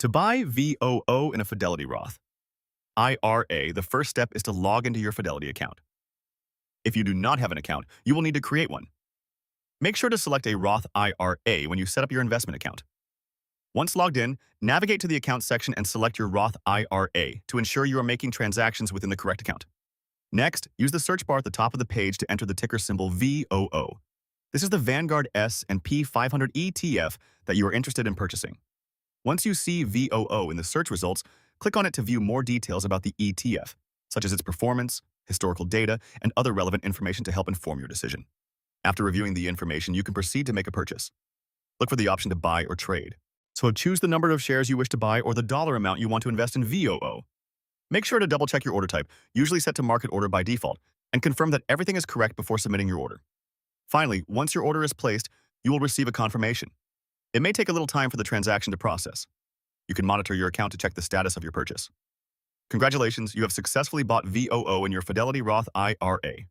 To buy VOO in a Fidelity Roth IRA, the first step is to log into your Fidelity account. If you do not have an account, you will need to create one. Make sure to select a Roth IRA when you set up your investment account. Once logged in, navigate to the account section and select your Roth IRA to ensure you are making transactions within the correct account. Next, use the search bar at the top of the page to enter the ticker symbol VOO. This is the Vanguard S&P 500 ETF that you are interested in purchasing. Once you see VOO in the search results, click on it to view more details about the ETF, such as its performance, historical data, and other relevant information to help inform your decision. After reviewing the information, you can proceed to make a purchase. Look for the option to buy or trade. So choose the number of shares you wish to buy or the dollar amount you want to invest in VOO. Make sure to double-check your order type, usually set to market order by default, and confirm that everything is correct before submitting your order. Finally, once your order is placed, you will receive a confirmation. It may take a little time for the transaction to process. You can monitor your account to check the status of your purchase. Congratulations, you have successfully bought VOO in your Fidelity Roth IRA.